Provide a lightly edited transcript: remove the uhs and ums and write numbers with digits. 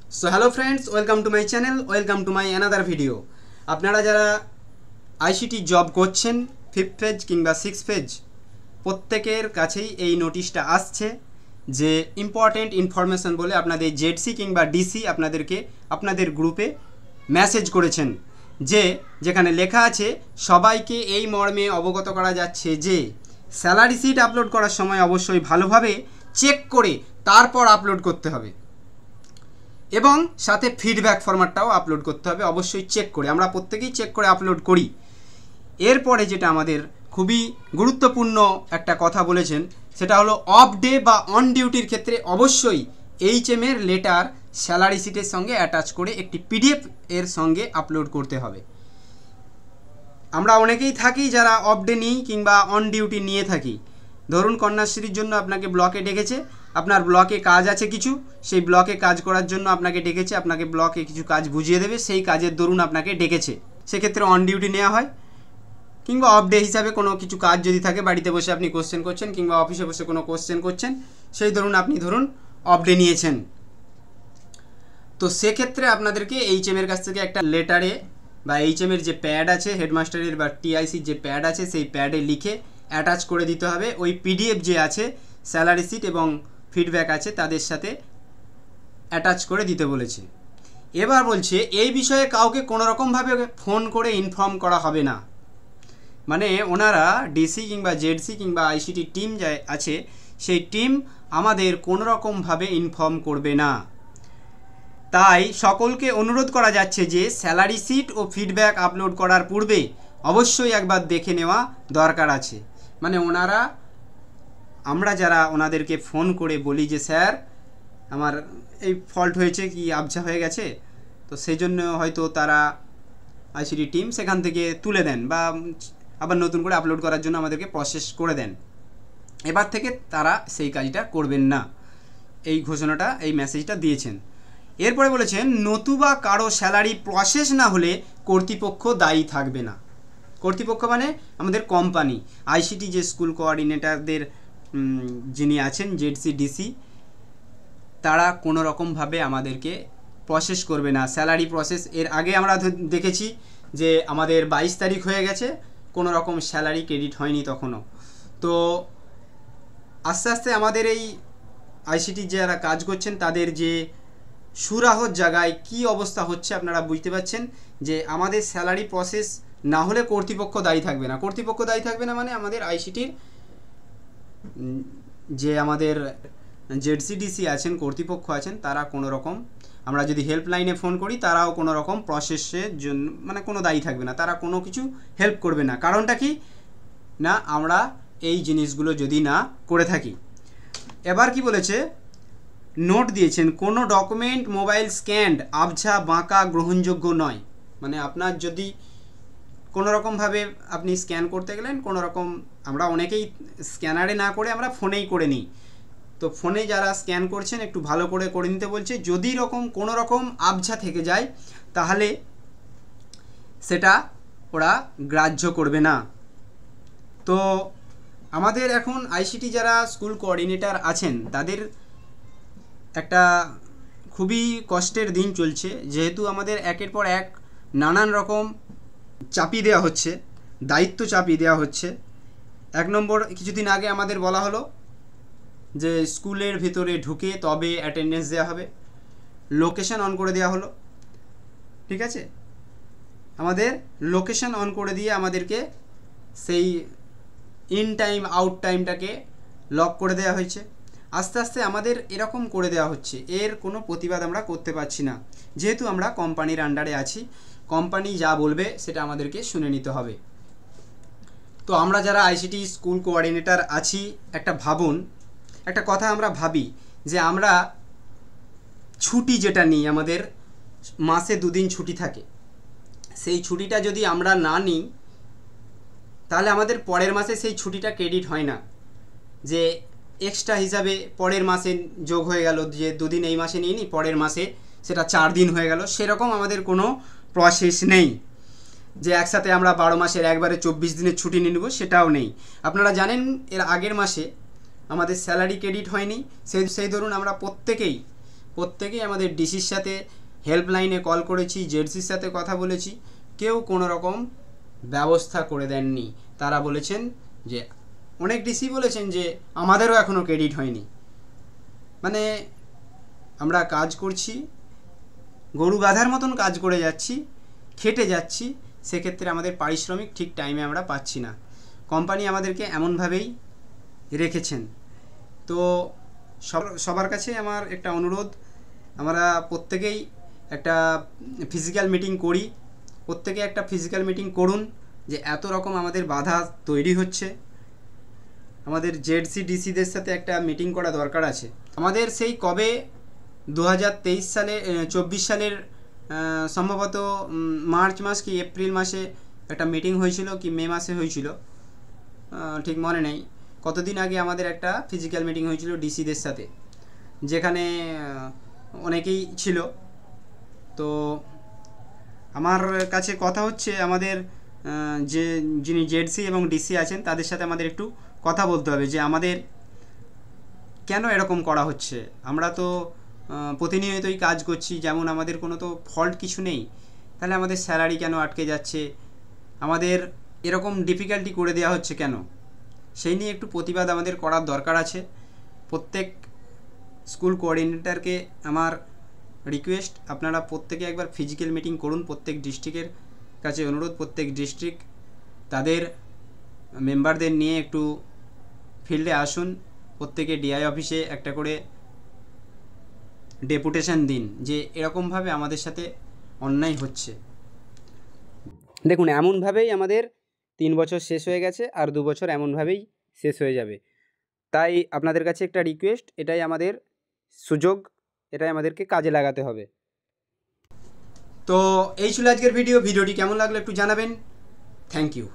So hello friends, welcome to my channel, welcome to my another video. আপনারা যারা ICT job করছেন 5th phase কিংবা 6th phase, প্রত্যেকের কাছেই এই নোটিশটা আসছে যে ইম্পর্টেন্ট ইনফরমেশন বলে আপনাদের জেডসি কিংবা ডিসি আপনাদেরকে আপনাদের গ্রুপে মেসেজ করেছেন, যে যেখানে লেখা আছে সবাইকে এই মর্মে অবগত করা যাচ্ছে যে স্যালারি শিট আপলোড করার সময় অবশ্যই ভালোভাবে চেক করে তারপর আপলোড করতে হবে এবং সাথে ফিডব্যাক ফরম্যাটটাও আপলোড করতে হবে অবশ্যই চেক করে। আমরা প্রত্যেকেই চেক করে আপলোড করি। এরপরে যেটা আমাদের খুবই গুরুত্বপূর্ণ একটা কথা বলেছেন, সেটা হলো অফ ডে বা অন ডিউটির ক্ষেত্রে অবশ্যই HM এর লেটার স্যালারি শিটের সঙ্গে অ্যাটাচ করে একটি PDF এর সঙ্গে আপলোড করতে হবে। আমরা অনেকেই থাকি যারা অফ ডে নিই কিংবা অন ডিউটি নিয়ে থাকি। ধরুন কন্যাশ্রীর জন্য আপনাকে ব্লকে ডেকেছে, আপনার ব্লকে কাজ আছে কিছু, সেই ব্লকে কাজ করার জন্য আপনাকে ডেকেছে, আপনাকে ব্লকে কিছু কাজ বুঝিয়ে দেবে, সেই কাজের দরুন আপনাকে ডেকেছে, সেক্ষেত্রে অন ডিউটি নেওয়া হয়। কিংবা অফ ডে হিসাবে কোনো কিছু কাজ যদি থাকে, বাড়িতে বসে আপনি কোশ্চেন করছেন কিংবা অফিসে বসে কোনো কোশ্চেন করছেন, সেই ধরুন আপনি অফ ডে নিয়েছেন, তো সেক্ষেত্রে আপনাদেরকে HM এর কাছ থেকে একটা লেটারে বা HM এর যে প্যাড আছে, হেডমাস্টারের বা TIC যে প্যাড আছে, সেই প্যাডে লিখে অ্যাটাচ করে দিতে হবে। ওই PDF যে আছে স্যালারি শিট এবং ফিডব্যাক আছে তাদের সাথে অ্যাটাচ করে দিতে বলেছে। এবার বলছে এই বিষয়ে কাউকে কোনো রকমভাবে ফোন করে ইনফর্ম করা হবে না। মানে ওনারা ডিসি কিংবা জেডসি কিংবা ICT টিম যা আছে সেই টিম আমাদের কোনো রকমভাবে ইনফর্ম করবে না। তাই সকলকে অনুরোধ করা যাচ্ছে যে স্যালারি শিট ও ফিডব্যাক আপলোড করার পূর্বে অবশ্যই একবার দেখে নেওয়া দরকার আছে। মানে আমরা যারা ওনাদেরকে ফোন করে বলি যে স্যার আমার এই ফল্ট হয়েছে কি আবছা হয়ে গেছে, তো সেই জন্য হয়তো তারা ICT টিম সেখান থেকে তুলে দেন বা আবার নতুন করে আপলোড করার জন্য আমাদেরকে প্রসেস করে দেন। এবার থেকে তারা সেই কাজটা করবেন না, এই ঘোষণাটা, এই মেসেজটা দিয়েছেন। এরপরে বলেছেন নতুবা কারো স্যালারি প্রসেস না হলে কর্তৃপক্ষ দায়ী থাকবে না। কর্তৃপক্ষ মানে আমাদের কোম্পানি, ICT যে স্কুল কোঅর্ডিনেটরদের যিনি আছেন জেডসি ডিসি, তারা কোনো রকমভাবে আমাদেরকে প্রসেস করবে না স্যালারি প্রসেস। এর আগে আমরা দেখেছি যে আমাদের 22 তারিখ হয়ে গেছে, কোনো রকম স্যালারি ক্রেডিট হয়নি তখনও। তো আস্তে আস্তে আমাদের এই ICT যারা কাজ করছেন তাদের যে সুরাহর জায়গায় কি অবস্থা হচ্ছে আপনারা বুঝতে পারছেন, যে আমাদের স্যালারি প্রসেস না হলে কর্তৃপক্ষ দায়ী থাকবে না। কর্তৃপক্ষ দায়ী থাকবে না মানে আমাদের ICTর যে আমাদের জেডসিডিসি আছেন, কর্তৃপক্ষ আছেন, তারা কোনো রকম, আমরা যদি হেল্পলাইনে ফোন করি তারাও কোনো রকম প্রসেসের জন্য মানে কোনো দায়ী থাকবে না, তারা কোনো কিছু হেল্প করবে না। কারণটা কি না, আমরা এই জিনিসগুলো যদি না করে থাকি। এবার কি বলেছে, নোট দিয়েছেন কোনো ডকুমেন্ট মোবাইল স্ক্যান্ড আবছা বাঁকা গ্রহণযোগ্য নয়। মানে আপনার যদি কোনো রকমভাবে আপনি স্ক্যান করতে গেলেন, কোনো রকম, আমরা অনেকেই স্ক্যানারে না করে আমরা ফোনেই করে নিই, তো ফোনে যারা স্ক্যান করছেন একটু ভালো করে নিতে বলছে। যদি কোনো রকম আবছা থেকে যায় তাহলে সেটা ওরা গ্রাহ্য করবে না। তো আমাদের এখন ICT যারা স্কুল কোঅর্ডিনেটর আছেন তাদের একটা খুবই কষ্টের দিন চলছে, যেহেতু আমাদের একের পর এক নানান রকম চাপিয়ে দেওয়া হচ্ছে, দায়িত্ব চাপিয়ে দেওয়া হচ্ছে। 1 নম্বর, কিছুদিন আগে আমাদের বলা হলো যে স্কুলের ভিতরে ঢুকে তবে অ্যাটেন্ডেন্স দেওয়া হবে, লোকেশন অন করে দেওয়া হলো, ঠিক আছে, আমাদের লোকেশন অন করে দিয়ে আমাদেরকে সেই ইন টাইম আউট টাইমটাকে লক করে দেওয়া হয়েছে। আস্তে আস্তে আমাদের এরকম করে দেওয়া হচ্ছে, এর কোনো প্রতিবাদ আমরা করতে পারছি না, যেহেতু আমরা কোম্পানির আন্ডারে আছি, কোম্পানি যা বলবে সেটা আমাদেরকে শুনে নিতে হবে। তো আমরা যারা ICT স্কুল কোঅর্ডিনেটর আছি, একটা কথা আমরা ভাবি যে আমরা ছুটি যেটা নিই, আমাদের মাসে 2 দিন ছুটি থাকে, সেই ছুটিটা যদি আমরা না নিই তাহলে আমাদের পরের মাসে সেই ছুটিটা ক্রেডিট হয় না, যে এক্সট্রা হিসাবে পরের মাসে যোগ হয়ে গেল, যে 2 দিন এই মাসে নিয়ে নিই, পরের মাসে সেটা 4 দিন হয়ে গেল, সেরকম আমাদের কোনো প্রসেস নেই যে একসাথে আমরা 12 মাসের একবারে 24 দিনের ছুটি নিয়ে নেব, সেটাও নেই। আপনারা জানেন এর আগের মাসে আমাদের স্যালারি ক্রেডিট হয়নি, সেই ধরুন আমরা প্রত্যেকেই প্রত্যেকেই আমাদের ডিসির সাথে হেল্পলাইনে কল করেছি, জেডসির সাথে কথা বলেছি, কেউ কোনো রকম ব্যবস্থা করে দেননি। তারা বলেছেন যে অনেক ডিসি বলেছেন যে আমাদেরও এখনও ক্রেডিট হয়নি। মানে আমরা কাজ করছি, গরু গাধার মতন কাজ করে যাচ্ছি, খেটে যাচ্ছি, সেক্ষেত্রে আমাদের পারিশ্রমিক ঠিক টাইমে আমরা পাচ্ছি না। কোম্পানি আমাদেরকে এমনভাবেই রেখেছেন। তো সবার কাছে আমার একটা অনুরোধ, আমরা প্রত্যেকেই একটা ফিজিক্যাল মিটিং করি, প্রত্যেকে একটা ফিজিক্যাল মিটিং করুন যে এত রকম আমাদের বাধা তৈরি হচ্ছে। আমাদের জেডসি ডিসিদের সাথে একটা মিটিং করা দরকার আছে। আমাদের সেই কবে 2023 সালে 24 সালের সম্ভবত মার্চ মাস কি এপ্রিল মাসে একটা মিটিং হয়েছিল, কি মে মাসে হয়েছিল, ঠিক মনে নেই। কতদিন আগে আমাদের একটা ফিজিক্যাল মিটিং হয়েছিল ডিসিদের সাথে, যেখানে অনেকেই ছিল। তো আমার কাছে কথা হচ্ছে, আমাদের যিনি জেডসি এবং ডিসি আছেন তাদের সাথে আমাদের একটু কথা বলতে হবে যে আমাদের কেন এরকম করা হচ্ছে। আমরা তো প্রতিনিয়তই কাজ করছি, যেমন আমাদের কোনো তো ফল্ট কিছু নেই, তাহলে আমাদের স্যালারি কেন আটকে যাচ্ছে, আমাদের এরকম ডিফিকাল্টি করে দেওয়া হচ্ছে কেন, সেই নিয়ে একটু প্রতিবাদ আমাদের করার দরকার আছে। প্রত্যেক স্কুল কোঅর্ডিনেটরকে আমার রিকোয়েস্ট, আপনারা প্রত্যেকে একবার ফিজিক্যাল মিটিং করুন। প্রত্যেক ডিস্ট্রিক্টের কাছে অনুরোধ, প্রত্যেক ডিস্ট্রিক্ট তাদের মেম্বারদের নিয়ে একটু ফিল্ডে আসুন, প্রত্যেকে ডিআই অফিসে একটা করে ডেপুটেশন দিন যে এরকমভাবে আমাদের সাথে অন্যায় হচ্ছে। দেখুন, এমনভাবেই আমাদের 3 বছর শেষ হয়ে গেছে, আর 2 বছর এমনভাবেই শেষ হয়ে যাবে। তাই আপনাদের কাছে একটা রিকোয়েস্ট, এটাই আমাদের সুযোগ, এটাই আমাদেরকে কাজে লাগাতে হবে। তো এই ছিল আজকের ভিডিওটি কেমন লাগলো একটু জানাবেন। Thank you.